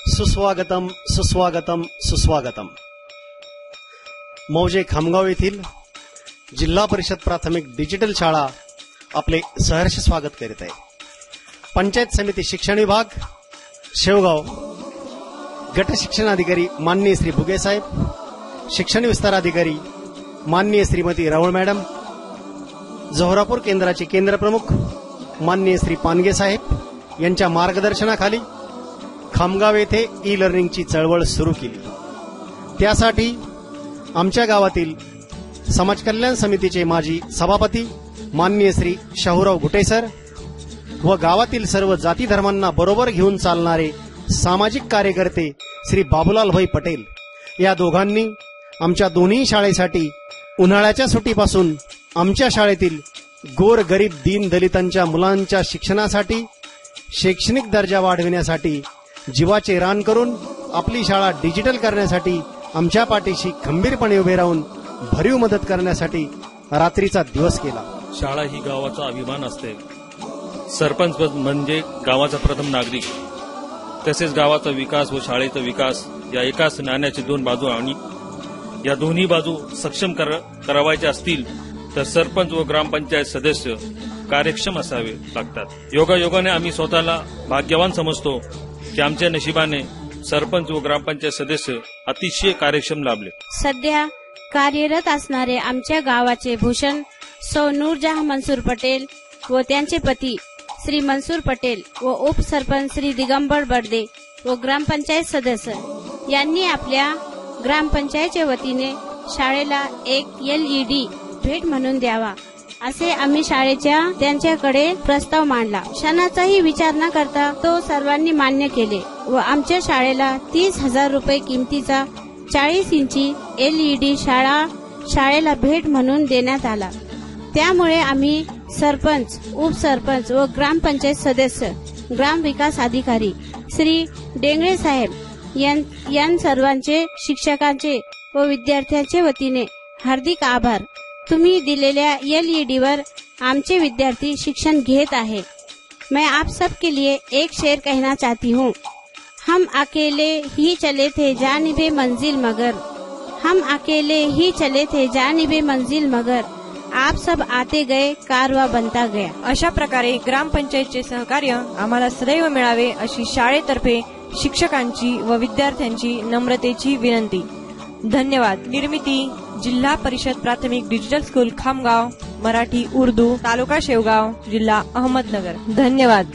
सुस्वागतम सुस्वागतम सुस्वागतम। मौजे खामगाव येथील जिल्हा परिषद प्राथमिक डिजिटल शाळा आपले सहर्ष स्वागत करीत आहे। पंचायत समिती शिक्षण विभाग शेवगाव, गट शिक्षण अधिकारी माननीय श्री भुगे साहेब, शिक्षण विस्तार अधिकारी माननीय श्रीमती रावळ मॅडम, जोहरापूर केंद्राचे केंद्र प्रमुख माननीय श्री पानगे साहेब यांच्या मार्गदर्शनाखाली खामगाव येथे ई लर्निंगची चळवळ सुरू केली। त्यासाठी आमच्या गावातील समाज कल्याण समितीचे माजी सभापती माननीय श्री शाहूराव घुटे सर व गावातील सर्व जाती धर्मांना बरोबर घेऊन चालणारे सामाजिक कार्यकर्ते श्री बाबूलाल भाई पटेल या दोघांनी आमच्या दोन्ही शाळेसाठी उन्हाळ्याच्या सुट्टीपासून आमच्या शाळेतील गोर गरीब दीन दलितांच्या मुलांच्या शिक्षणासाठी, शैक्षणिक दर्जा वाढविण्यासाठी जीवाचे रान करून आपली शाळा डिजिटल करण्यासाठी आमच्या पाठीशी खंबीरपणे उभे राहून भरीव मदत करण्यासाठी रात्रीचा दिवस केला। शाळा ही गावाचा अभिमान असते। सरपंच म्हणजे गावाचा प्रथम नागरिक, तसेच गावाचा विकास व शाळेचा विकास या एकाच नाण्याची दोन बाजू आणि या दोन्ही बाजू सक्षम करावायच्या असतील तर सरपंच व ग्रामपंचायत सदस्य कार्यक्षम असावे लागतात। योगायोगाने आम्ही स्वतःला भाग्यवान समजतो की आमच्या नशिबाने सरपंच व ग्रामपंचायत सदस्य अतिशय कार्यक्षम लाभले। सध्या कार्यरत असणारे आमच्या गावाचे भूषण सौ नूरजहां मंसूर पटेल व त्यांचे पती श्री मंसूर पटेल व उपसरपंच श्री दिगंबर बर्दे व ग्रामपंचायत सदस्य यांनी आपल्या ग्रामपंचायतच्या वतीने शाळेला एक LED भेट म्हणून द्यावा असे आम्ही शाळेच्या त्यांच्याकडे प्रस्ताव मांडला। क्षणाचाही विचार न करता तो सर्वांनी मान्य केले व आमच्या शाळेला 30,000 रुपये किमतीचा 40 इंची LED शाळेला भेट म्हणून देण्यात आला। त्यामुळे आम्ही सरपंच, उपसरपंच व ग्रामपंचायत सदस्य, ग्राम विकास अधिकारी श्री डेंगळे साहेब यां सर्वांचे, शिक्षकांचे व विद्यार्थ्यांचे वतीने हार्दिक आभार। तुम्ही दिलेल्या LED वर आमचे विद्यार्थी शिक्षण घेत आहे। मैं आप सब के लिए एक शेर कहना चाहती हूँ। हम अकेले ही चले थे जानिबे मंजिल मगर, हम अकेले ही चले थे जानिबे मंजिल मगर, आप सब आते गए कारवा बनता गया। अशा प्रकारे ग्रामपंचायतचे सहकार्य आम्हाला सदैव मिळावे अशी शाळेतर्फे शिक्षकांची व विद्यार्थ्यांची नम्रतेची विनंती। धन्यवाद। निर्मिती जिल्हा परिषद प्राथमिक डिजिटल स्कूल खामगाव, मराठी उर्दू, तालुका शेवगाव, जिल्हा अहमदनगर। धन्यवाद।